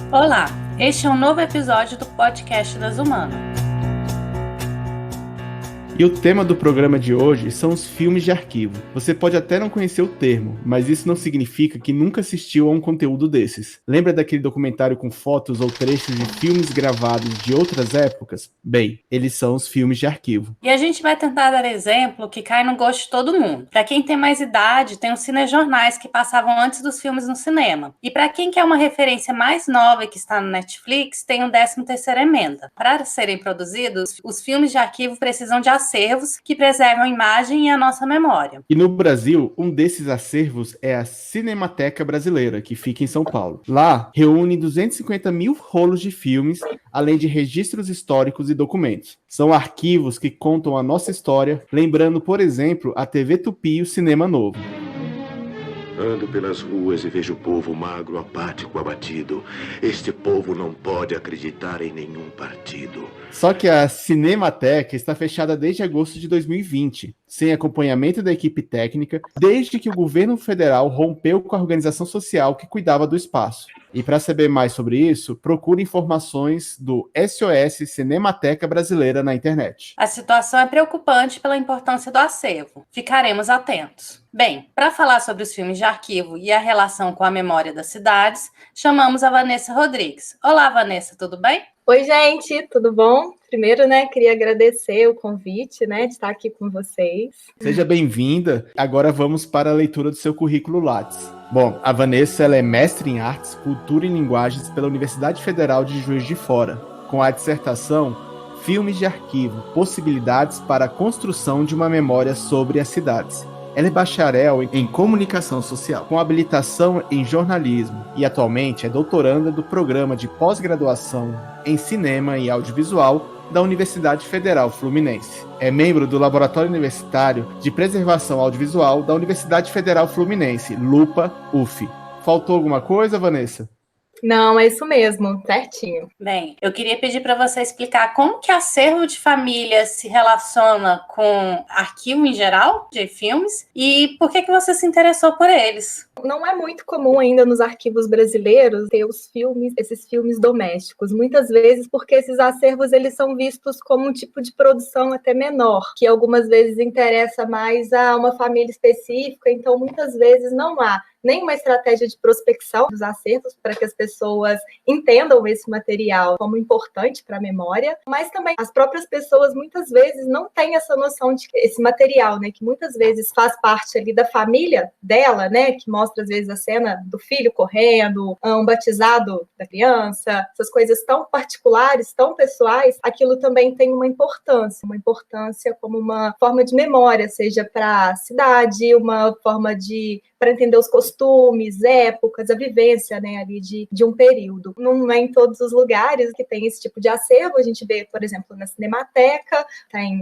Olá, este é um novo episódio do podcast das Humanas. E o tema do programa de hoje são os filmes de arquivo. Você pode até não conhecer o termo, mas isso não significa que nunca assistiu a um conteúdo desses. Lembra daquele documentário com fotos ou trechos de filmes gravados de outras épocas? Bem, eles são os filmes de arquivo. E a gente vai tentar dar exemplo que cai no gosto de todo mundo. Para quem tem mais idade, tem os cinejornais que passavam antes dos filmes no cinema. E para quem quer uma referência mais nova e que está no Netflix, tem o 13ª emenda. Para serem produzidos, os filmes de arquivo precisam de acervos que preservam a imagem e a nossa memória. E no Brasil, um desses acervos é a Cinemateca Brasileira, que fica em São Paulo. Lá, reúne 250 mil rolos de filmes, além de registros históricos e documentos. São arquivos que contam a nossa história, lembrando, por exemplo, a TV Tupi e o Cinema Novo. Ando pelas ruas e vejo o povo magro, apático, abatido. Este povo não pode acreditar em nenhum partido. Só que a Cinemateca está fechada desde agosto de 2020, sem acompanhamento da equipe técnica, desde que o governo federal rompeu com a organização social que cuidava do espaço. E para saber mais sobre isso, procure informações do SOS Cinemateca Brasileira na internet. A situação é preocupante pela importância do acervo. Ficaremos atentos. Bem, para falar sobre os filmes de arquivo e a relação com a memória das cidades, chamamos a Vanessa Rodrigues. Olá, Vanessa, tudo bem? Oi, gente, tudo bom? Primeiro, queria agradecer o convite, de estar aqui com vocês. Seja bem-vinda. Agora vamos para a leitura do seu currículo Lattes. Bom, a Vanessa ela é mestre em Artes, Cultura e Linguagens pela Universidade Federal de Juiz de Fora, com a dissertação Filmes de Arquivo, Possibilidades para a Construção de uma Memória sobre as Cidades. Ela é bacharel em Comunicação Social, com habilitação em Jornalismo e atualmente é doutoranda do Programa de Pós-Graduação em Cinema e Audiovisual da Universidade Federal Fluminense. É membro do Laboratório Universitário de Preservação Audiovisual da Universidade Federal Fluminense, LUPA-UF. Faltou alguma coisa, Vanessa? Não, é isso mesmo, certinho. Bem, eu queria pedir para você explicar como que acervo de família se relaciona com arquivo em geral de filmes e por que você se interessou por eles. Não é muito comum ainda nos arquivos brasileiros ter esses filmes domésticos, muitas vezes porque esses acervos eles são vistos como um tipo de produção até menor, que algumas vezes interessa mais a uma família específica, então muitas vezes não há nem uma estratégia de prospecção dos acervos para que as pessoas entendam esse material como importante para a memória, mas também as próprias pessoas muitas vezes não têm essa noção de que esse material, que muitas vezes faz parte ali da família dela, que mostra às vezes a cena do filho correndo, um batizado da criança, essas coisas tão particulares, tão pessoais, aquilo também tem uma importância como uma forma de memória, seja para a cidade, uma forma para entender os costumes, épocas, a vivência, ali de um período. Não é em todos os lugares que tem esse tipo de acervo. A gente vê, por exemplo, na Cinemateca,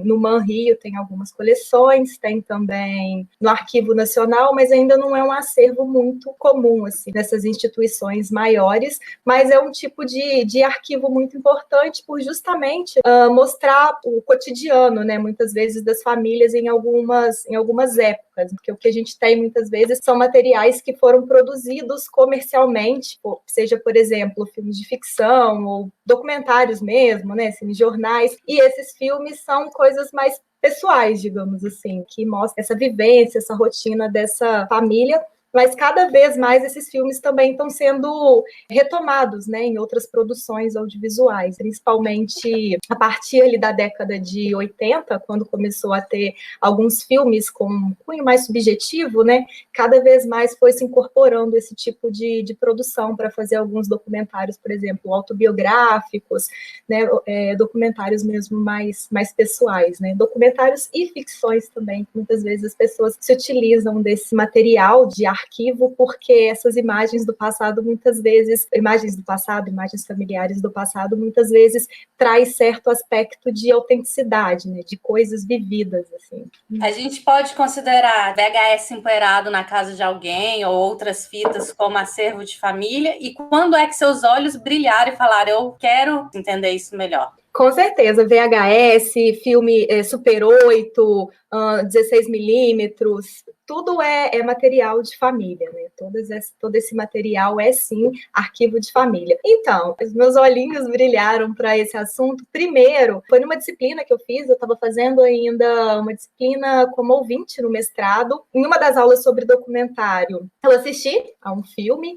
no ManRio tem algumas coleções, tem também no Arquivo Nacional, mas ainda não é um acervo muito comum, assim, nessas instituições maiores, mas é um tipo de arquivo muito importante por justamente mostrar o cotidiano, muitas vezes das famílias em algumas épocas, porque o que a gente tem muitas vezes são materiais que foram produzidos comercialmente, seja, por exemplo, filmes de ficção ou documentários mesmo, cinejornais, e esses filmes são coisas mais pessoais, digamos assim, que mostram essa vivência, essa rotina dessa família. Mas cada vez mais esses filmes também estão sendo retomados, em outras produções audiovisuais, principalmente a partir ali da década de 80, quando começou a ter alguns filmes com um cunho mais subjetivo, cada vez mais foi se incorporando esse tipo de produção para fazer alguns documentários, por exemplo, autobiográficos, documentários mesmo mais pessoais, documentários e ficções também, que muitas vezes as pessoas se utilizam desse material de arquivo, porque essas imagens do passado, muitas vezes, imagens familiares do passado, muitas vezes traz certo aspecto de autenticidade, de coisas vividas, assim. A gente pode considerar VHS empoeirado na casa de alguém ou outras fitas como acervo de família, e quando é que seus olhos brilharam e falaram, eu quero entender isso melhor? Com certeza, VHS, filme Super 8, 16mm, tudo é material de família, né? Todo esse material é, sim, arquivo de família. Então, os meus olhinhos brilharam para esse assunto. Primeiro, foi numa disciplina que eu fiz, eu estava fazendo ainda uma disciplina como ouvinte no mestrado. Em uma das aulas sobre documentário, eu assisti a um filme,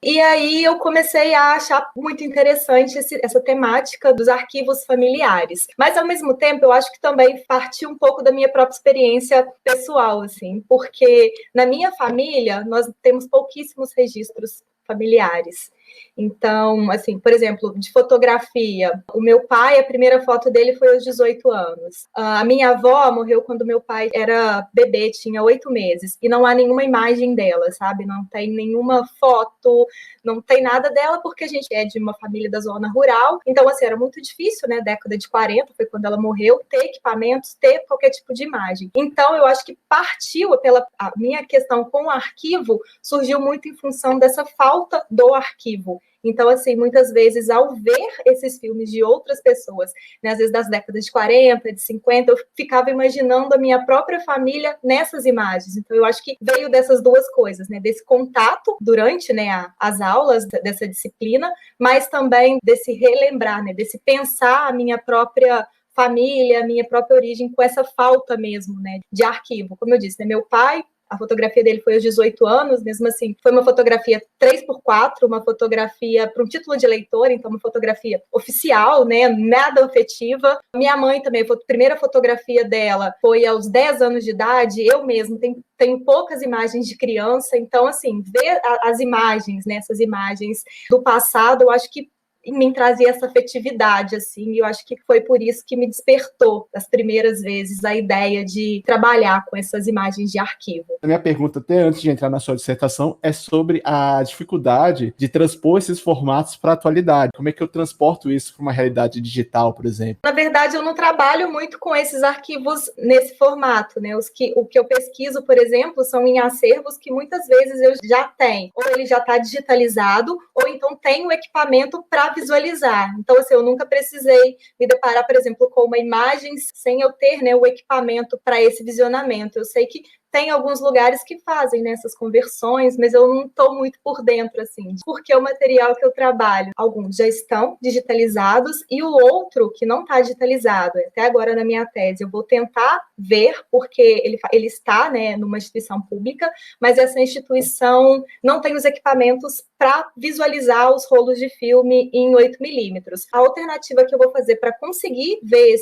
e aí eu comecei a achar muito interessante essa temática dos arquivos familiares. Mas, ao mesmo tempo, eu acho que também partiu um pouco da minha própria experiência pessoal, assim, porque na minha família nós temos pouquíssimos registros familiares. Então, assim, por exemplo, de fotografia, o meu pai, a primeira foto dele foi aos 18 anos. A minha avó morreu quando meu pai era bebê, tinha 8 meses, e não há nenhuma imagem dela, sabe? Não tem nenhuma foto, não tem nada dela, porque a gente é de uma família da zona rural. Então, assim, era muito difícil, né? Década de 40, foi quando ela morreu, ter equipamentos, ter qualquer tipo de imagem. Então, eu acho que partiu a minha questão com o arquivo, surgiu muito em função dessa falta do arquivo. Então, assim, muitas vezes, ao ver esses filmes de outras pessoas, né, às vezes das décadas de 40, de 50, eu ficava imaginando a minha própria família nessas imagens. Então, eu acho que veio dessas duas coisas, né, desse contato durante, né, as aulas dessa disciplina, mas também desse relembrar, né, desse pensar a minha própria família, a minha própria origem com essa falta mesmo, né, de arquivo. Como eu disse, né, meu pai, a fotografia dele foi aos 18 anos, mesmo assim, foi uma fotografia 3x4, uma fotografia para um título de eleitor, então uma fotografia oficial, né, nada afetiva. Minha mãe também, a primeira fotografia dela foi aos 10 anos de idade, eu mesmo tenho poucas imagens de criança, então, assim, ver as imagens, né, essas imagens do passado, eu acho que em mim trazia essa afetividade, assim, e eu acho que foi por isso que me despertou, das primeiras vezes, a ideia de trabalhar com essas imagens de arquivo. A minha pergunta, até antes de entrar na sua dissertação, é sobre a dificuldade de transpor esses formatos para a atualidade. Como é que eu transporto isso para uma realidade digital, por exemplo? Na verdade, eu não trabalho muito com esses arquivos nesse formato, né? O que eu pesquiso, por exemplo, são em acervos que muitas vezes eu já tenho, ou ele já está digitalizado, ou então tem o equipamento para visualizar. Então, assim, eu nunca precisei me deparar, por exemplo, com uma imagem sem eu ter, né, o equipamento para esse visionamento. Eu sei que tem alguns lugares que fazem, né, essas conversões, mas eu não estou muito por dentro, assim, porque o material que eu trabalho, alguns já estão digitalizados e o outro que não está digitalizado, até agora na minha tese, eu vou tentar ver, porque ele está, né, numa instituição pública, mas essa instituição não tem os equipamentos para visualizar os rolos de filme em 8mm. A alternativa que eu vou fazer para conseguir ver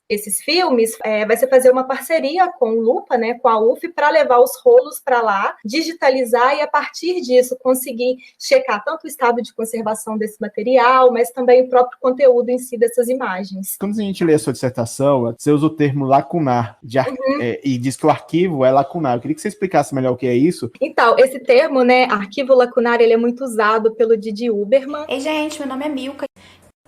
esses filmes vai ser fazer uma parceria com o Lupa, né, com a UF, para levar os rolos para lá, digitalizar e, a partir disso, conseguir checar tanto o estado de conservação desse material, mas também o próprio conteúdo em si dessas imagens. Quando a gente lê a sua dissertação, você usa o termo lacunar, e diz que o arquivo é lacunar. Eu queria que você explicasse melhor o que é isso. Então, esse termo, né, arquivo lacunar, ele é muito usado pelo Didi Huberman. Ei, gente, meu nome é Milka.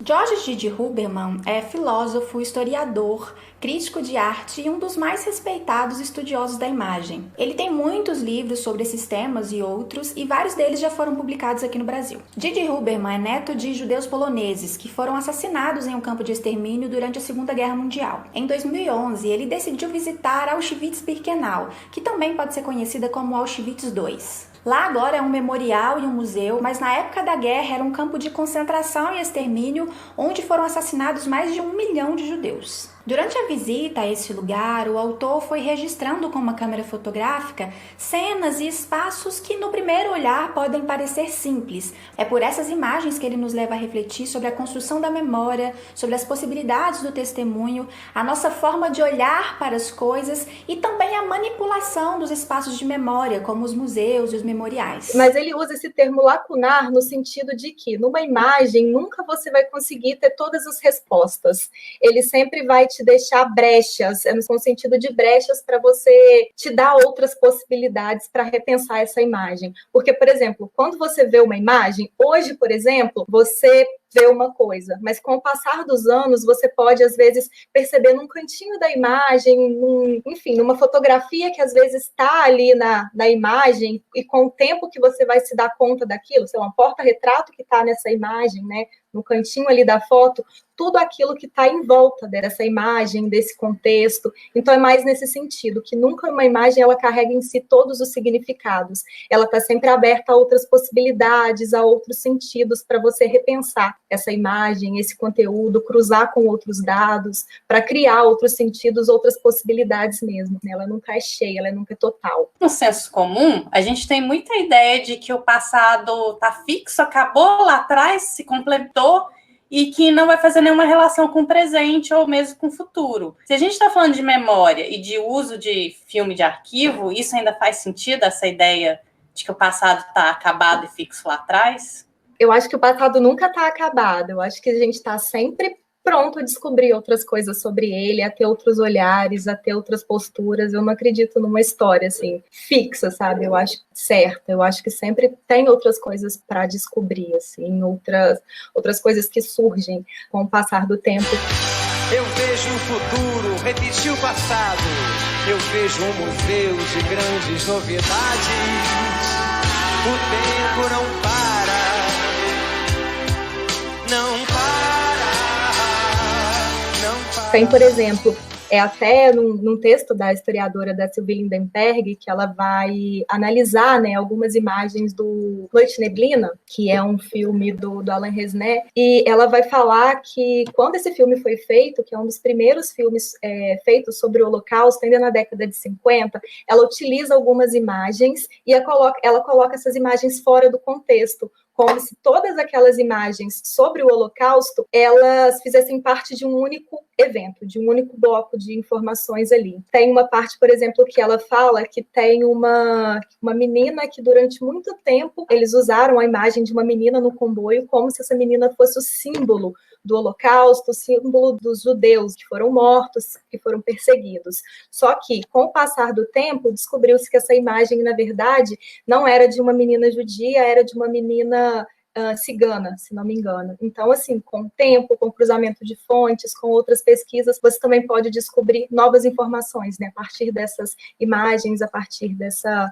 George Didi Huberman é filósofo, historiador, crítico de arte e um dos mais respeitados estudiosos da imagem. Ele tem muitos livros sobre esses temas e outros, e vários deles já foram publicados aqui no Brasil. Didi Huberman é neto de judeus poloneses que foram assassinados em um campo de extermínio durante a Segunda Guerra Mundial. Em 2011, ele decidiu visitar Auschwitz-Birkenau, que também pode ser conhecida como Auschwitz II. Lá agora é um memorial e um museu, mas na época da guerra era um campo de concentração e extermínio onde foram assassinados mais de 1 milhão de judeus. Durante a visita a esse lugar, o autor foi registrando com uma câmera fotográfica cenas e espaços que no primeiro olhar podem parecer simples. É por essas imagens que ele nos leva a refletir sobre a construção da memória, sobre as possibilidades do testemunho, a nossa forma de olhar para as coisas e também a manipulação dos espaços de memória, como os museus e os memoriais. Mas ele usa esse termo lacunar no sentido de que numa imagem nunca você vai conseguir ter todas as respostas. Ele sempre vai te deixar brechas, no sentido de brechas para você te dar outras possibilidades para repensar essa imagem. Porque, por exemplo, quando você vê uma imagem, hoje, por exemplo, você vê uma coisa, mas com o passar dos anos, você pode, às vezes, perceber num cantinho da imagem, enfim, numa fotografia que, às vezes, está ali na imagem, e com o tempo que você vai se dar conta daquilo, sei lá, um porta-retrato que está nessa imagem, né, no cantinho ali da foto, tudo aquilo que está em volta dessa imagem, desse contexto. Então, é mais nesse sentido, que nunca uma imagem ela carrega em si todos os significados. Ela está sempre aberta a outras possibilidades, a outros sentidos, para você repensar essa imagem, esse conteúdo, cruzar com outros dados, para criar outros sentidos, outras possibilidades mesmo. Ela nunca é cheia, ela nunca é total. No senso comum, a gente tem muita ideia de que o passado está fixo, acabou lá atrás, se completou, e que não vai fazer nenhuma relação com o presente ou mesmo com o futuro. Se a gente está falando de memória e de uso de filme de arquivo, isso ainda faz sentido, essa ideia de que o passado está acabado e fixo lá atrás? Eu acho que o passado nunca está acabado. Eu acho que a gente está sempre pronto a descobrir outras coisas sobre ele, a ter outros olhares, a ter outras posturas. Eu não acredito numa história assim fixa, sabe? Eu acho certa. Eu acho que sempre tem outras coisas para descobrir, assim, outras coisas que surgem com o passar do tempo. Eu vejo o futuro repetir o passado. Eu vejo um museu de grandes novidades. O tempo não para. Não para. Tem, por exemplo, até num texto da historiadora da Sylvie Lindenberg, que ela vai analisar, né, algumas imagens do Noite Neblina, que é um filme do Alain Resnais, e ela vai falar que quando esse filme foi feito, que é um dos primeiros filmes feitos sobre o Holocausto, ainda na década de 50, ela utiliza algumas imagens e ela coloca essas imagens fora do contexto, como se todas aquelas imagens sobre o Holocausto, elas fizessem parte de um único evento, de um único bloco de informações ali. Tem uma parte, por exemplo, que ela fala que tem uma menina que durante muito tempo eles usaram a imagem de uma menina no comboio como se essa menina fosse o símbolo do Holocausto, o símbolo dos judeus que foram mortos, que foram perseguidos. Só que, com o passar do tempo, descobriu-se que essa imagem, na verdade, não era de uma menina judia, era de uma menina cigana, se não me engano. Então, assim, com o tempo, com o cruzamento de fontes, com outras pesquisas, você também pode descobrir novas informações, né, a partir dessas imagens, a partir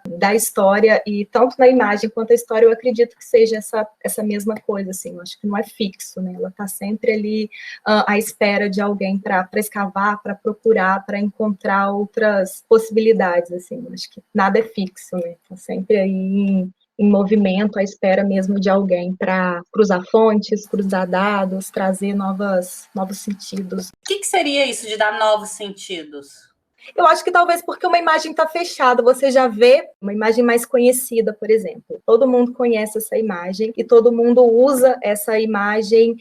da história, e tanto na imagem quanto a história, eu acredito que seja essa mesma coisa, assim, eu acho que não é fixo, né, ela está sempre ali à espera de alguém para escavar, para procurar, para encontrar outras possibilidades, assim, eu acho que nada é fixo, né, está sempre aí em movimento, à espera mesmo de alguém para cruzar fontes, cruzar dados, trazer novos sentidos. O que seria isso de dar novos sentidos? Eu acho que talvez porque uma imagem está fechada, você já vê uma imagem mais conhecida, por exemplo. Todo mundo conhece essa imagem e todo mundo usa essa imagem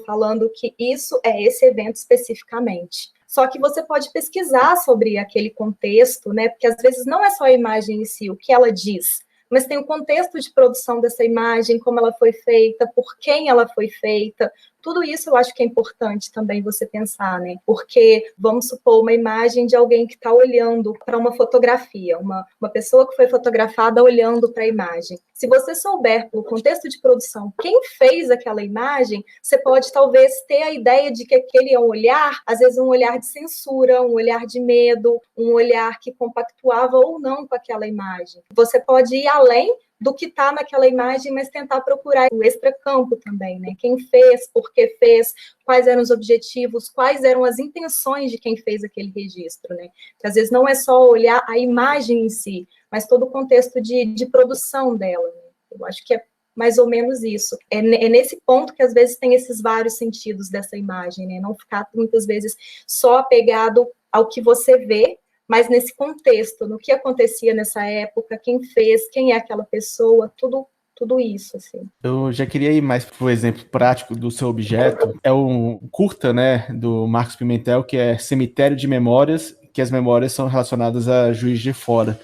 falando que isso é esse evento especificamente. Só que você pode pesquisar sobre aquele contexto, né? Porque às vezes não é só a imagem em si, o que ela diz, mas tem o contexto de produção dessa imagem, como ela foi feita, por quem ela foi feita. Tudo isso eu acho que é importante também você pensar, né? Porque, vamos supor, uma imagem de alguém que está olhando para uma fotografia, uma pessoa que foi fotografada olhando para a imagem. Se você souber, pelo contexto de produção, quem fez aquela imagem, você pode talvez ter a ideia de que aquele é um olhar, às vezes um olhar de censura, um olhar de medo, um olhar que compactuava ou não com aquela imagem. Você pode ir além do que está naquela imagem, mas tentar procurar o extracampo também, né? Quem fez, por que fez, quais eram os objetivos, quais eram as intenções de quem fez aquele registro, né? Porque às vezes não é só olhar a imagem em si, mas todo o contexto de produção dela, né? Eu acho que é mais ou menos isso. É nesse ponto que às vezes tem esses vários sentidos dessa imagem, né? Não ficar muitas vezes só apegado ao que você vê, mas nesse contexto, no que acontecia nessa época, quem fez, quem é aquela pessoa, tudo isso, assim. Eu já queria ir mais pro exemplo prático do seu objeto. É um curta, né, do Marcos Pimentel, que é Cemitério de Memórias, que as memórias são relacionadas a Juiz de Fora.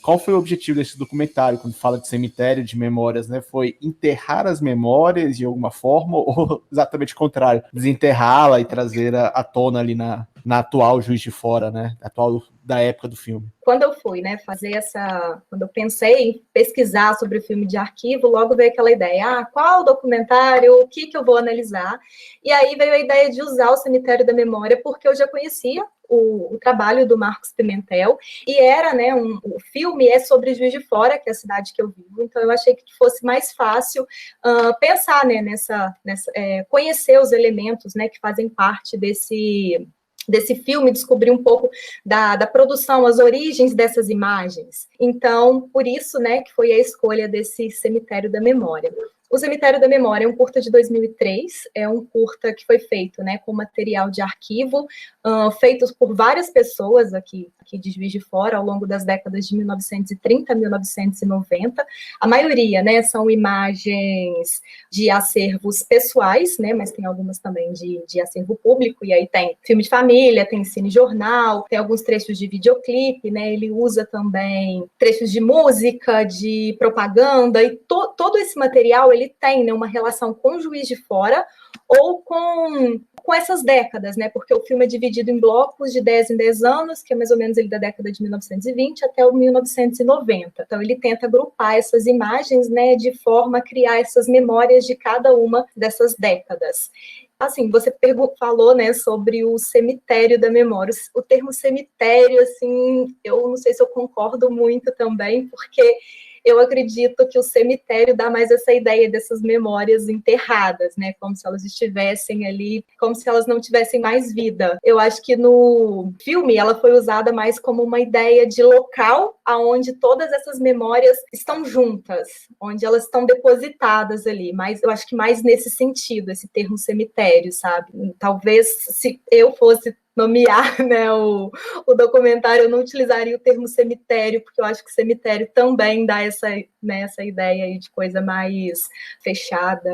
Qual foi o objetivo desse documentário, quando fala de cemitério de memórias, né? Foi enterrar as memórias de alguma forma, ou exatamente o contrário, desenterrá-la e trazer à tona ali na atual Juiz de Fora, né? Atual da época do filme. Quando eu fui, né, quando eu pensei em pesquisar sobre o filme de arquivo, logo veio aquela ideia, qual documentário, o que eu vou analisar? E aí veio a ideia de usar o Cemitério da Memória, porque eu já conhecia o trabalho do Marcos Pimentel, e era, né, o filme é sobre Juiz de Fora, que é a cidade que eu vivo, então eu achei que fosse mais fácil pensar, né, conhecer os elementos, né, que fazem parte desse filme, descobrir um pouco da produção, as origens dessas imagens. Então, por isso, né, que foi a escolha desse Cemitério da Memória. O Cemitério da Memória é um curta de 2003, é um curta que foi feito, né, com material de arquivo, feitos por várias pessoas aqui de Juiz de Fora, ao longo das décadas de 1930 a 1990. A maioria, né, são imagens de acervos pessoais, né, mas tem algumas também de acervo público, e aí tem filme de família, tem cinejornal, tem alguns trechos de videoclipe, né, ele usa também trechos de música, de propaganda, e todo esse material, ele tem, né, uma relação com Juiz de Fora ou com essas décadas, né, porque o filme é dividido em blocos de 10 em 10 anos, que é mais ou menos ele da década de 1920 até o 1990. Então, ele tenta agrupar essas imagens, né, de forma a criar essas memórias de cada uma dessas décadas. Assim, você falou, né, sobre o cemitério da memória. O termo cemitério, assim, eu não sei se eu concordo muito também, porque eu acredito que o cemitério dá mais essa ideia dessas memórias enterradas, né? Como se elas estivessem ali, como se elas não tivessem mais vida. Eu acho que no filme ela foi usada mais como uma ideia de local aonde todas essas memórias estão juntas, onde elas estão depositadas ali. Mas eu acho que mais nesse sentido, esse termo cemitério, sabe? Talvez se eu fosse nomear, né, o documentário, eu não utilizaria o termo cemitério, porque eu acho que cemitério também dá essa ideia aí de coisa mais fechada,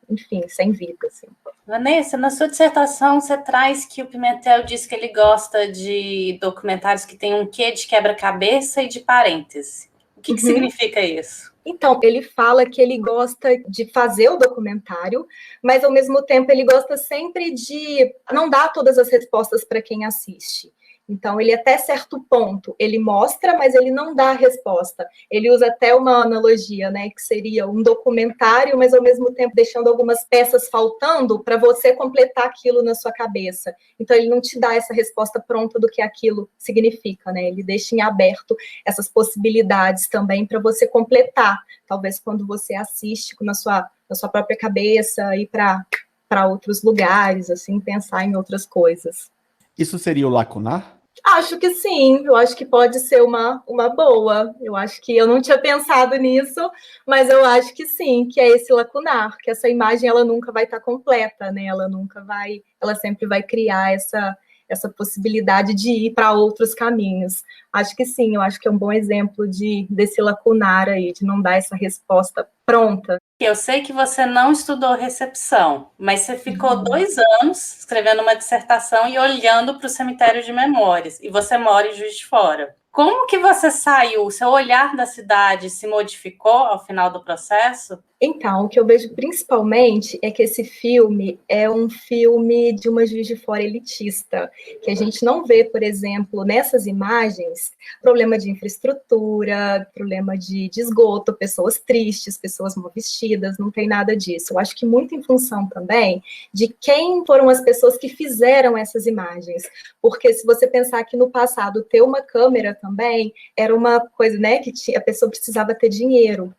enfim, sem vida, assim. Vanessa, na sua dissertação você traz que o Pimentel diz que ele gosta de documentários que tem um quê de quebra-cabeça e de parêntese. O que significa isso? Então, ele fala que ele gosta de fazer o documentário, mas ao mesmo tempo ele gosta sempre de não dar todas as respostas para quem assiste. Então, ele até certo ponto, ele mostra, mas ele não dá a resposta. Ele usa até uma analogia, né, que seria um documentário, mas ao mesmo tempo deixando algumas peças faltando para você completar aquilo na sua cabeça. Então, ele não te dá essa resposta pronta do que aquilo significa, né? Ele deixa em aberto essas possibilidades também para você completar. Talvez quando você assiste na sua própria cabeça, ir para outros lugares, assim, pensar em outras coisas. Isso seria o lacunar? Acho que sim, eu acho que pode ser uma boa. Eu acho que eu não tinha pensado nisso, mas eu acho que sim, que é esse lacunar, que essa imagem ela nunca vai estar completa, né? Ela sempre vai criar essa possibilidade de ir para outros caminhos. Acho que sim, eu acho que é um bom exemplo desse lacunar aí, de não dar essa resposta pronta. Eu sei que você não estudou recepção, mas você ficou 2 anos escrevendo uma dissertação e olhando para o cemitério de memórias, e você mora em Juiz de Fora. Como que você saiu? O seu olhar da cidade se modificou ao final do processo? Então, o que eu vejo principalmente é que esse filme é um filme de uma Juiz de Fora elitista, que a gente não vê, por exemplo, nessas imagens, problema de infraestrutura, problema de esgoto, pessoas tristes, pessoas mal vestidas, não tem nada disso. Eu acho que muito em função também de quem foram as pessoas que fizeram essas imagens, porque se você pensar que no passado ter uma câmera também era uma coisa, né, que a pessoa precisava ter dinheiro.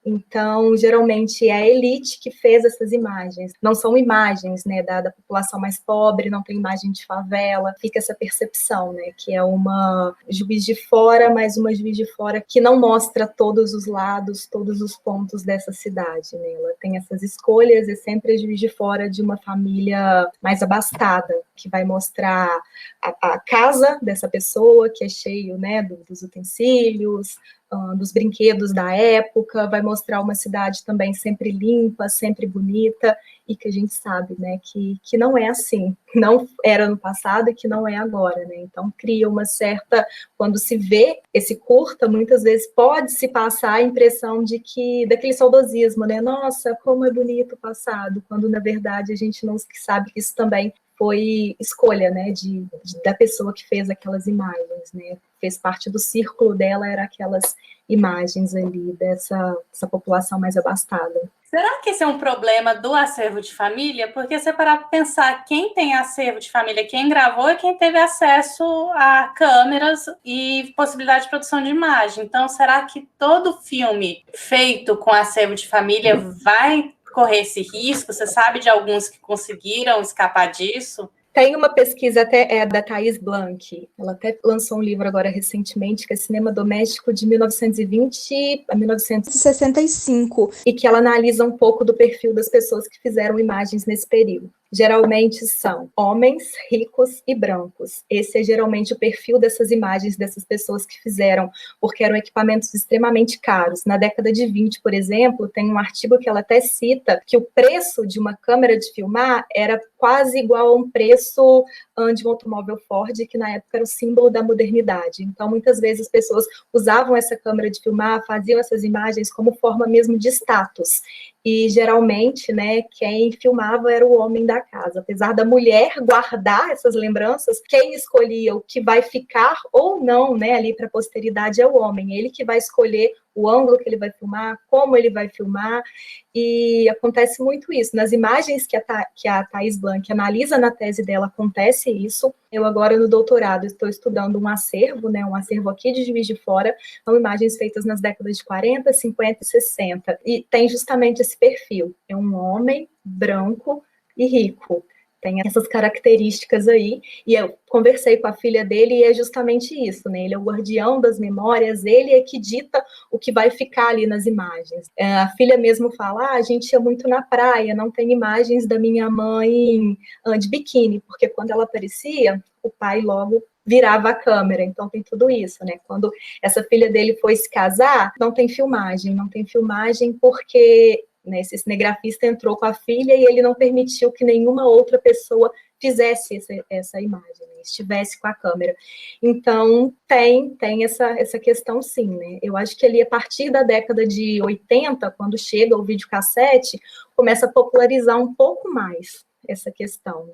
Então, geralmente, é a elite que fez essas imagens. Não são imagens, né, da população mais pobre, não tem imagem de favela. Fica essa percepção, né, que é uma Juiz de Fora, mas uma Juiz de Fora que não mostra todos os lados, todos os pontos dessa cidade, né? Ela tem essas escolhas, é sempre a Juiz de Fora de uma família mais abastada, que vai mostrar a casa dessa pessoa, que é cheio, né, dos utensílios, dos brinquedos da época, vai mostrar uma cidade também sempre limpa, sempre bonita, e que a gente sabe, né, que não é assim, não era no passado e que não é agora, né, então cria uma certa, quando se vê esse curta, muitas vezes pode se passar a impressão daquele saudosismo, né, nossa, como é bonito o passado, quando na verdade a gente não sabe que isso também foi escolha, né, da pessoa que fez aquelas imagens, né, fez parte do círculo dela, era aquelas imagens ali dessa população mais abastada. Será que esse é um problema do acervo de família? Porque se parar para pensar, quem tem acervo de família, quem gravou é quem teve acesso a câmeras e possibilidade de produção de imagem. Então, será que todo filme feito com acervo de família vai correr esse risco? Você sabe de alguns que conseguiram escapar disso? Tem uma pesquisa até da Thais Blanc, ela até lançou um livro agora recentemente, que é Cinema Doméstico de 1920 a 1965, e que ela analisa um pouco do perfil das pessoas que fizeram imagens nesse período. Geralmente são homens ricos e brancos. Esse é geralmente o perfil dessas imagens, dessas pessoas que fizeram, porque eram equipamentos extremamente caros. Na década de 20, por exemplo, tem um artigo que ela até cita que o preço de uma câmera de filmar era quase igual a um preço de um automóvel Ford, que na época era o símbolo da modernidade. Então, muitas vezes as pessoas usavam essa câmera de filmar, faziam essas imagens como forma mesmo de status. E, geralmente, né, quem filmava era o homem da casa. Apesar da mulher guardar essas lembranças, quem escolhia o que vai ficar ou não, né, ali para a posteridade é o homem. Ele que vai escolher o ângulo que ele vai filmar, como ele vai filmar, e acontece muito isso. Nas imagens que a Thais Blanc analisa na tese dela, acontece isso. Eu agora, no doutorado, estou estudando um acervo, né, um acervo aqui de Juiz de Fora, são imagens feitas nas décadas de 40, 50 e 60, e tem justamente esse perfil, é um homem branco e rico, tem essas características aí, e eu conversei com a filha dele e é justamente isso, né? Ele é o guardião das memórias, ele é que dita o que vai ficar ali nas imagens. A filha mesmo fala, a gente ia muito na praia, não tem imagens da minha mãe de biquíni, porque quando ela aparecia, o pai logo virava a câmera, então tem tudo isso, né? Quando essa filha dele foi se casar, não tem filmagem porque esse cinegrafista entrou com a filha e ele não permitiu que nenhuma outra pessoa fizesse essa imagem, né, estivesse com a câmera. Então, tem essa questão, sim, né? Eu acho que ali, a partir da década de 80, quando chega o videocassete, começa a popularizar um pouco mais essa questão, né,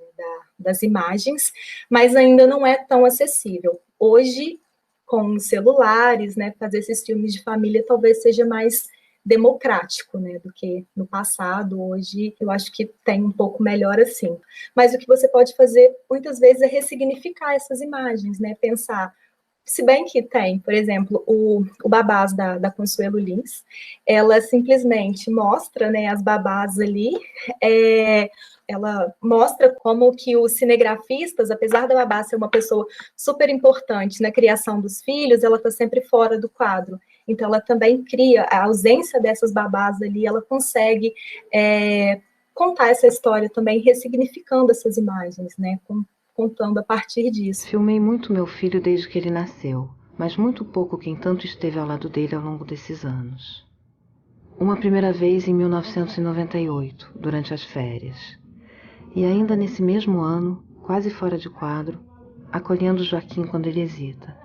das imagens, mas ainda não é tão acessível. Hoje, com os celulares, né, fazer esses filmes de família talvez seja mais democrático, né, do que no passado. Hoje eu acho que tem um pouco melhor assim. Mas o que você pode fazer muitas vezes é ressignificar essas imagens, né, pensar, se bem que tem, por exemplo, o Babás da Consuelo Lins, ela simplesmente mostra, né, as babás ali, ela mostra como que os cinegrafistas, apesar da babá ser uma pessoa super importante na criação dos filhos, ela está sempre fora do quadro. Então, ela também cria, a ausência dessas babás ali, ela consegue contar essa história também, ressignificando essas imagens, né, contando a partir disso. Filmei muito meu filho desde que ele nasceu, mas muito pouco quem tanto esteve ao lado dele ao longo desses anos. Uma primeira vez em 1998, durante as férias. E ainda nesse mesmo ano, quase fora de quadro, acolhendo Joaquim quando ele hesita.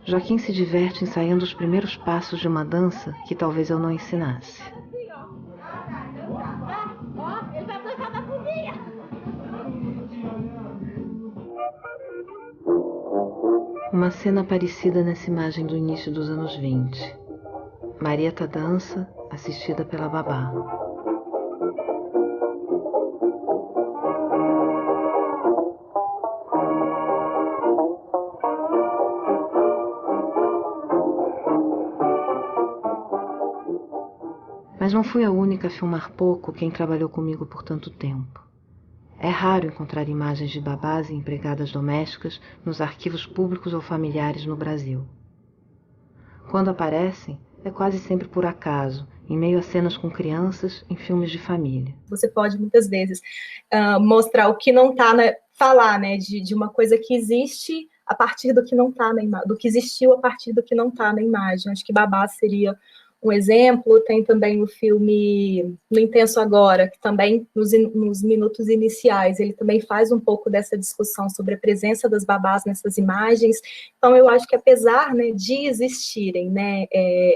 Joaquim se diverte ensaiando os primeiros passos de uma dança que talvez eu não ensinasse. Uma cena parecida nessa imagem do início dos anos 20. Marieta dança, assistida pela babá. Mas não fui a única a filmar pouco quem trabalhou comigo por tanto tempo. É raro encontrar imagens de babás e empregadas domésticas nos arquivos públicos ou familiares no Brasil. Quando aparecem, é quase sempre por acaso, em meio a cenas com crianças em filmes de família. Você pode, muitas vezes, mostrar o que não está, falar, né, de uma coisa que existe a partir do que não está na imagem, do que existiu a partir do que não está na imagem. Acho que Babá seria um exemplo. Tem também o filme No Intenso Agora, que também, nos minutos iniciais, ele também faz um pouco dessa discussão sobre a presença das babás nessas imagens. Então, eu acho que apesar, né, de existirem, né,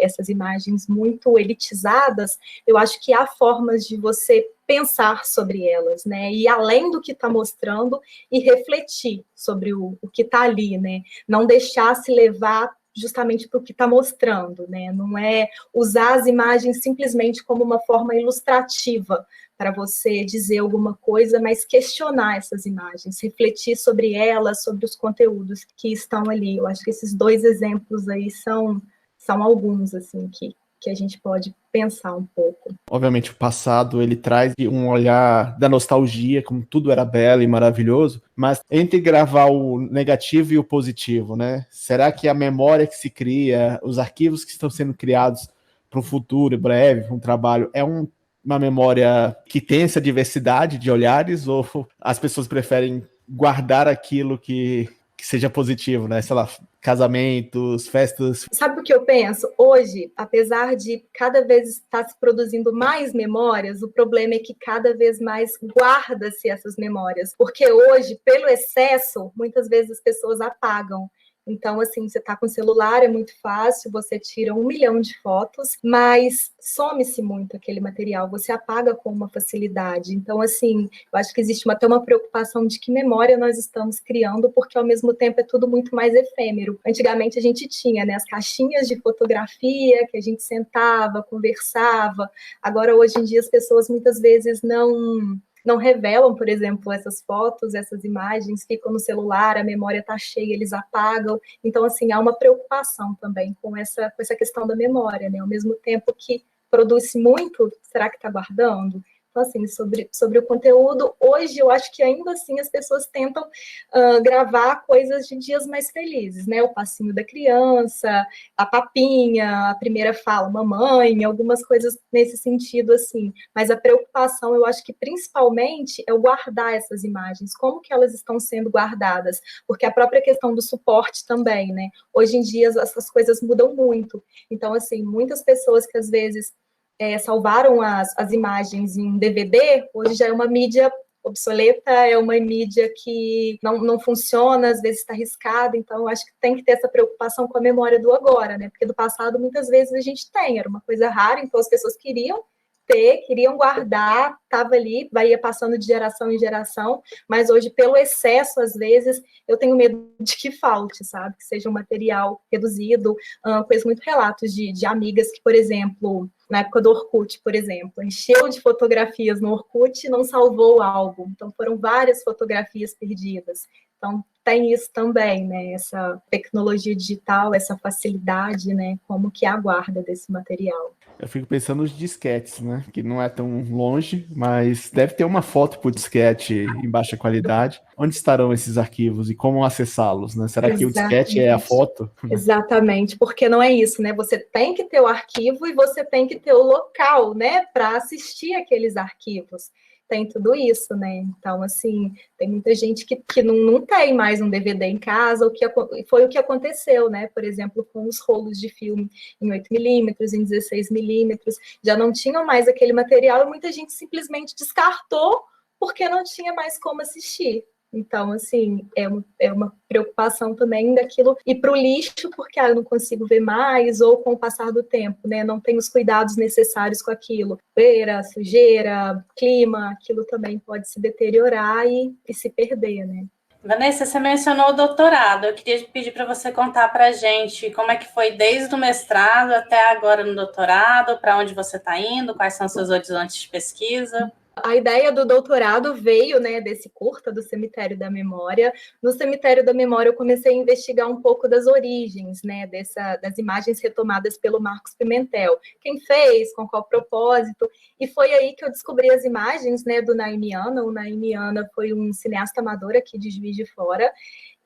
essas imagens muito elitizadas, eu acho que há formas de você pensar sobre elas, né? E além do que está mostrando e refletir sobre o que está ali, né? Não deixar se levar justamente para o que está mostrando, né? Não é usar as imagens simplesmente como uma forma ilustrativa para você dizer alguma coisa, mas questionar essas imagens, refletir sobre elas, sobre os conteúdos que estão ali. Eu acho que esses 2 exemplos aí são alguns, assim, que a gente pode pensar um pouco. Obviamente, o passado, ele traz um olhar da nostalgia, como tudo era belo e maravilhoso, mas entre gravar o negativo e o positivo, né? Será que a memória que se cria, os arquivos que estão sendo criados para o futuro breve, para um trabalho, uma memória que tem essa diversidade de olhares, ou as pessoas preferem guardar aquilo que seja positivo, né? Sei lá, casamentos, festas. Sabe o que eu penso? Hoje, apesar de cada vez estar se produzindo mais memórias, o problema é que cada vez mais guarda-se essas memórias. Porque hoje, pelo excesso, muitas vezes as pessoas apagam. Então, assim, você está com o celular, é muito fácil, você tira 1 milhão de fotos, mas some-se muito aquele material, você apaga com uma facilidade. Então, assim, eu acho que existe até uma preocupação de que memória nós estamos criando, porque ao mesmo tempo é tudo muito mais efêmero. Antigamente a gente tinha, né, as caixinhas de fotografia, que a gente sentava, conversava. Agora, hoje em dia, as pessoas muitas vezes não revelam, por exemplo, essas fotos, essas imagens, ficam no celular, a memória está cheia, eles apagam. Então, assim, há uma preocupação também com essa questão da memória, né? Ao mesmo tempo que produz muito, será que está guardando? Então, assim, sobre o conteúdo, hoje eu acho que ainda assim as pessoas tentam gravar coisas de dias mais felizes, né? O passinho da criança, a papinha, a primeira fala, mamãe, algumas coisas nesse sentido, assim. Mas a preocupação, eu acho que principalmente é o guardar essas imagens, como que elas estão sendo guardadas, porque a própria questão do suporte também, né? Hoje em dia essas coisas mudam muito. Então, assim, muitas pessoas que às vezes salvaram as imagens em DVD, hoje já é uma mídia obsoleta, é uma mídia que não funciona, às vezes está arriscada, então eu acho que tem que ter essa preocupação com a memória do agora, né? Porque do passado, muitas vezes, a gente era uma coisa rara, então as pessoas queriam guardar, estava ali, ia passando de geração em geração, mas hoje, pelo excesso, às vezes, eu tenho medo de que falte, sabe? Que seja um material reduzido, conheço muito relatos de amigas que, por exemplo, na época do Orkut, por exemplo, encheu de fotografias no Orkut e não salvou o álbum, então foram várias fotografias perdidas. Então, tem isso também, né? Essa tecnologia digital, essa facilidade, né? Como que é a guarda desse material. Eu fico pensando nos disquetes, né? Que não é tão longe, mas deve ter uma foto por disquete em baixa qualidade. Onde estarão esses arquivos e como acessá-los, né? Será que o disquete é a foto? Exatamente, porque não é isso, né? Você tem que ter o arquivo e você tem que ter o local, né? Para assistir aqueles arquivos. Tem tudo isso, né? Então, assim, tem muita gente que não tem mais um DVD em casa, foi o que aconteceu, né? Por exemplo, com os rolos de filme em 8mm, em 16mm, já não tinham mais aquele material e muita gente simplesmente descartou porque não tinha mais como assistir. Então, assim, é uma preocupação também daquilo ir para o lixo, porque eu não consigo ver mais, ou com o passar do tempo, né? Não tenho os cuidados necessários com aquilo. Poeira, sujeira, clima, aquilo também pode se deteriorar e se perder, né? Vanessa, você mencionou o doutorado. Eu queria pedir para você contar para a gente como é que foi desde o mestrado até agora no doutorado, para onde você está indo, quais são os seus horizontes de pesquisa. A ideia do doutorado veio, né, desse curta do Cemitério da Memória. No Cemitério da Memória eu comecei a investigar um pouco das origens, né, das imagens retomadas pelo Marcos Pimentel. Quem fez, com qual propósito, e foi aí que eu descobri as imagens, né, do Naimiana. O Naimiana foi um cineasta amador aqui de Juiz de Fora,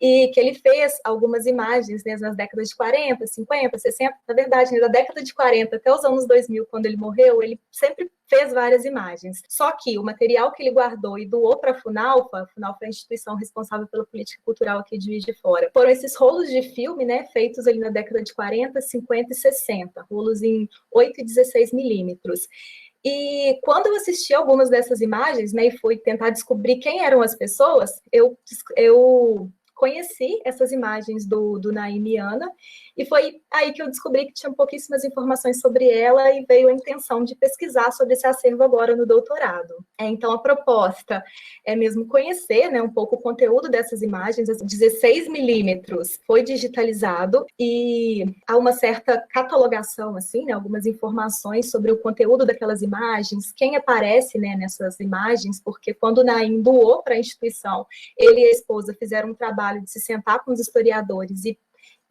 e que ele fez algumas imagens, né, nas décadas de 40, 50, 60, na verdade, né, da década de 40 até os anos 2000, quando ele morreu, ele sempre fez várias imagens. Só que o material que ele guardou e doou para a FUNALFA, a FUNALFA é a instituição responsável pela política cultural aqui de Juiz de Fora, foram esses rolos de filme, né, feitos ali na década de 40, 50 e 60, rolos em 8 e 16 milímetros. E quando eu assisti algumas dessas imagens, né, e fui tentar descobrir quem eram as pessoas, eu conheci essas imagens do Naim e Ana, e foi aí que eu descobri que tinha pouquíssimas informações sobre ela e veio a intenção de pesquisar sobre esse acervo agora no doutorado. Então, a proposta é mesmo conhecer, né, um pouco o conteúdo dessas imagens. 16 milímetros foi digitalizado e há uma certa catalogação, assim, né, algumas informações sobre o conteúdo daquelas imagens, quem aparece, né, nessas imagens, porque quando o Naim doou para a instituição, ele e a esposa fizeram um trabalho de se sentar com os historiadores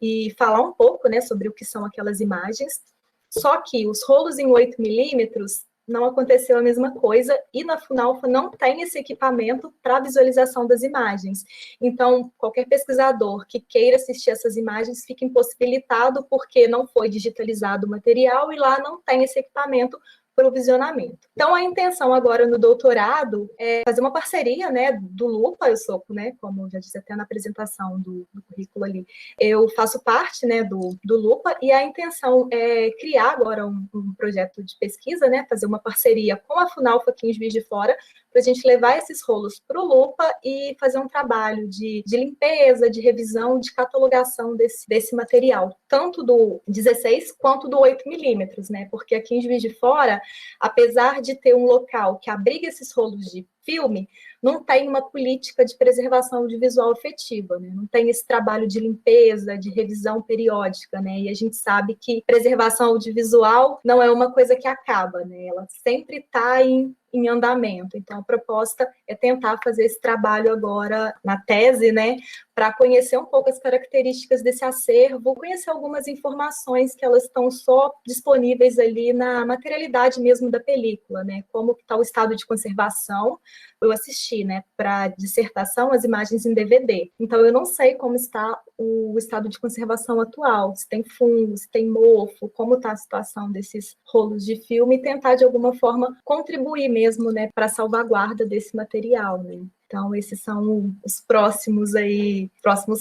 e falar um pouco, né, sobre o que são aquelas imagens. Só que os rolos em 8 milímetros não aconteceu a mesma coisa, e na Funalfa não tem esse equipamento para visualização das imagens. Então, qualquer pesquisador que queira assistir essas imagens fica impossibilitado porque não foi digitalizado o material e lá não tem esse equipamento para o visionamento. Então, a intenção agora no doutorado é fazer uma parceria, né, do Lupa. Eu sou, né, como já disse até na apresentação do currículo ali, eu faço parte, né, do Lupa, e a intenção é criar agora um projeto de pesquisa, né, fazer uma parceria com a Funalfa aqui em Juiz de Fora, para a gente levar esses rolos para o Lupa e fazer um trabalho de limpeza, de revisão, de catalogação desse material, tanto do 16 quanto do 8 milímetros, né? Porque aqui em Juiz de Fora, apesar de ter um local que abriga esses rolos de filme, não tem uma política de preservação audiovisual efetiva, né? Não tem esse trabalho de limpeza, de revisão periódica, né? E a gente sabe que preservação audiovisual não é uma coisa que acaba, né? Ela sempre está em andamento. Então, a proposta é tentar fazer esse trabalho agora na tese, né, para conhecer um pouco as características desse acervo, conhecer algumas informações que elas estão só disponíveis ali na materialidade mesmo da película, né, como está o estado de conservação. Eu assisti, né, para dissertação as imagens em DVD. Então, eu não sei como está o estado de conservação atual, se tem fungo, se tem mofo, como está a situação desses rolos de filme, e tentar, de alguma forma, contribuir mesmo, né, para a salvaguarda desse material, né. Então, esses são os próximos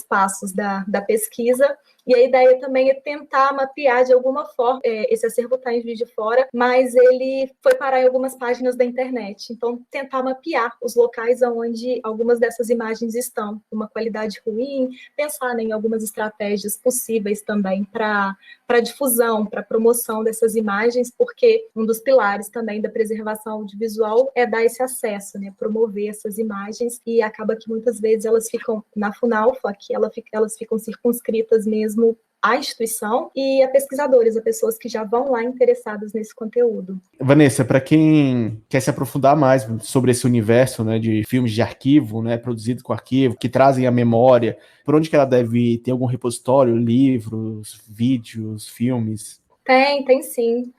passos da pesquisa. E a ideia também é tentar mapear de alguma forma. Esse acervo está em Juiz de Fora, mas ele foi parar em algumas páginas da internet. Então, tentar mapear os locais onde algumas dessas imagens estão, com uma qualidade ruim, pensar, né, em algumas estratégias possíveis também para difusão, para promoção dessas imagens, porque um dos pilares também da preservação audiovisual é dar esse acesso, né, promover essas imagens, e acaba que muitas vezes elas ficam na Funalfa, que elas ficam circunscritas mesmo à instituição e a pesquisadores, a pessoas que já vão lá interessadas nesse conteúdo. Vanessa, para quem quer se aprofundar mais sobre esse universo, né, de filmes de arquivo, né, produzidos com arquivo, que trazem a memória, por onde que ela deve ter algum repositório, livros, vídeos, filmes? Tem sim.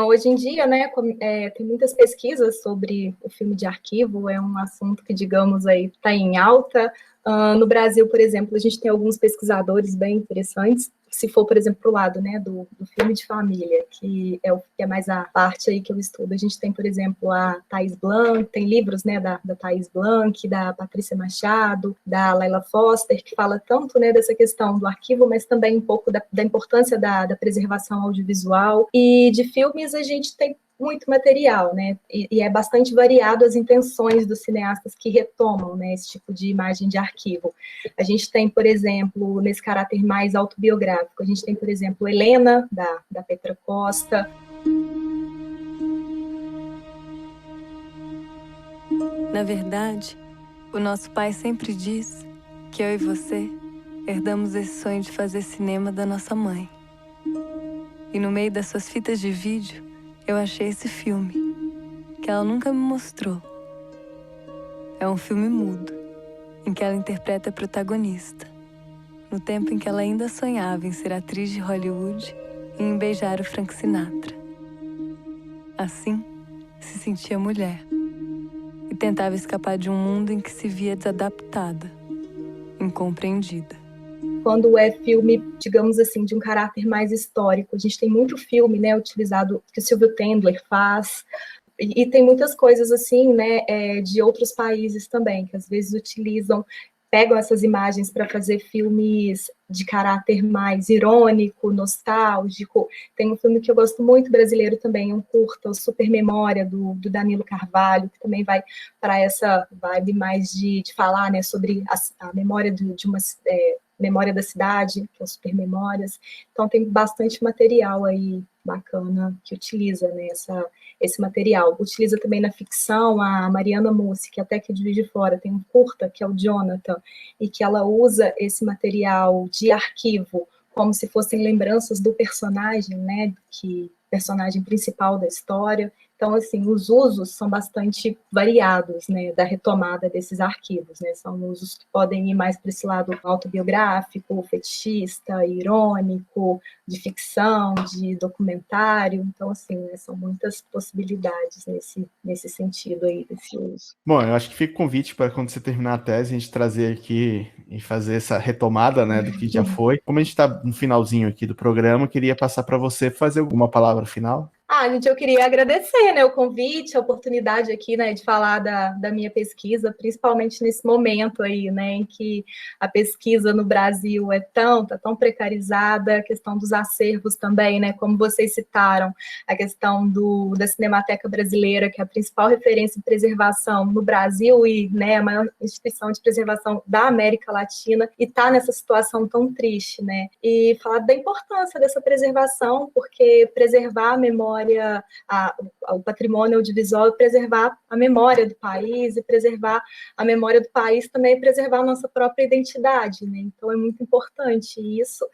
Hoje em dia, né, tem muitas pesquisas sobre o filme de arquivo, é um assunto que, digamos, aí está em alta. No Brasil, por exemplo, a gente tem alguns pesquisadores bem interessantes. Se for, por exemplo, para o lado, né, do filme de família, que é mais a parte aí que eu estudo, a gente tem, por exemplo, a Thais Blanc, tem livros, né, da Thais Blanc, da Patrícia Machado, da Laila Foster, que fala tanto, né, dessa questão do arquivo, mas também um pouco da importância da preservação audiovisual. E de filmes a gente tem muito material, né, e é bastante variado as intenções dos cineastas que retomam, né, esse tipo de imagem de arquivo. A gente tem, por exemplo, nesse caráter mais autobiográfico, a gente tem, por exemplo, Helena, da Petra Costa. Na verdade, o nosso pai sempre diz que eu e você herdamos esse sonho de fazer cinema da nossa mãe. E no meio das suas fitas de vídeo, eu achei esse filme, que ela nunca me mostrou. É um filme mudo, em que ela interpreta a protagonista, no tempo em que ela ainda sonhava em ser atriz de Hollywood e em beijar o Frank Sinatra. Assim, se sentia mulher e tentava escapar de um mundo em que se via desadaptada, incompreendida. Quando é filme, digamos assim, de um caráter mais histórico, a gente tem muito filme, né, utilizado, que o Silvio Tendler faz, e tem muitas coisas assim, né, de outros países também, que às vezes utilizam pegam essas imagens para fazer filmes de caráter mais irônico, nostálgico. Tem um filme que eu gosto muito, brasileiro também, um curta, o Super Memória, do Danilo Carvalho, que também vai para essa vibe mais de falar, né, sobre a memória de uma memória da cidade, que é o Super Memórias. Então tem bastante material aí bacana que utiliza, né, esse material. Utiliza também na ficção a Mariana Mussi, que até que de Juiz de Fora tem um curta, que é o Jonathan, e que ela usa esse material de arquivo como se fossem lembranças do personagem, né, personagem principal da história. Então, assim, os usos são bastante variados, né, da retomada desses arquivos, né, são usos que podem ir mais para esse lado autobiográfico, fetichista, irônico, de ficção, de documentário. Então, assim, né, são muitas possibilidades nesse sentido aí, desse uso. Bom, eu acho que fica o convite para quando você terminar a tese, a gente trazer aqui e fazer essa retomada, né, do que já foi. Como a gente está no finalzinho aqui do programa, eu queria passar para você fazer alguma palavra final. Gente, eu queria agradecer, né, o convite, a oportunidade aqui, né, de falar da minha pesquisa, principalmente nesse momento aí, né, em que a pesquisa no Brasil tá tão precarizada, a questão dos acervos também, né, como vocês citaram, a questão da Cinemateca Brasileira, que é a principal referência em preservação no Brasil e, né, a maior instituição de preservação da América Latina, e tá nessa situação tão triste, né, e falar da importância dessa preservação, porque preservar a memória, o patrimônio audiovisual, é preservar a memória do país, e preservar a memória do país também é preservar a nossa própria identidade, né? Então é muito importante isso.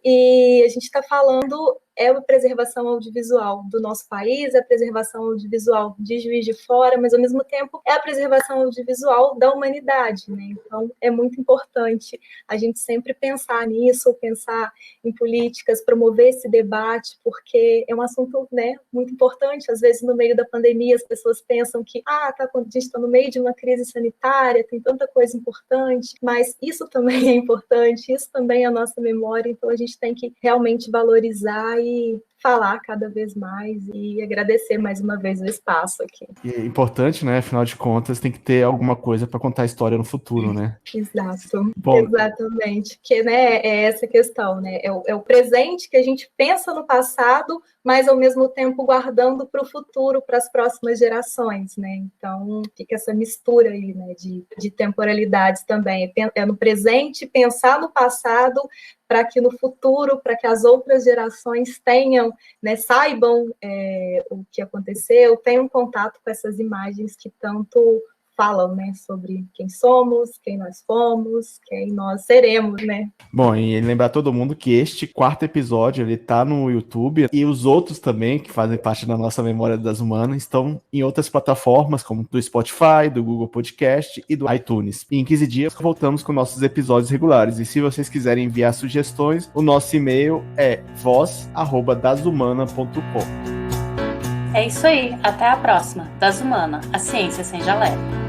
E a gente está falando a preservação audiovisual do nosso país, a preservação audiovisual de Juiz de Fora, mas ao mesmo tempo é a preservação audiovisual da humanidade, né? Então é muito importante a gente sempre pensar nisso, pensar em políticas, promover esse debate, porque é um assunto, né, muito importante. Às vezes no meio da pandemia as pessoas pensam que a gente está no meio de uma crise sanitária, tem tanta coisa importante, mas isso também é importante, isso também é a nossa memória, então a gente tem que realmente valorizar e falar cada vez mais, e agradecer mais uma vez o espaço aqui. E é importante, né? Afinal de contas, tem que ter alguma coisa para contar a história no futuro, né? Exato. Bom, exatamente. Que, né, é essa questão, né? É o presente que a gente pensa no passado, mas ao mesmo tempo guardando para o futuro, para as próximas gerações, né? Então fica essa mistura aí, né, de temporalidades também. É no presente, pensar no passado, para que no futuro, para que as outras gerações tenham, né, saibam o que aconteceu, tenham contato com essas imagens que tanto falam, né, sobre quem somos, quem nós fomos, quem nós seremos, né? Bom, e lembrar todo mundo que este 4º episódio, ele tá no YouTube, e os outros também, que fazem parte da nossa Memória das Humanas, estão em outras plataformas, como do Spotify, do Google Podcast e do iTunes. E em 15 dias voltamos com nossos episódios regulares, e se vocês quiserem enviar sugestões, o nosso e-mail é voz@dasumana.com. É isso aí, até a próxima. Das Humana, a ciência sem jaleco.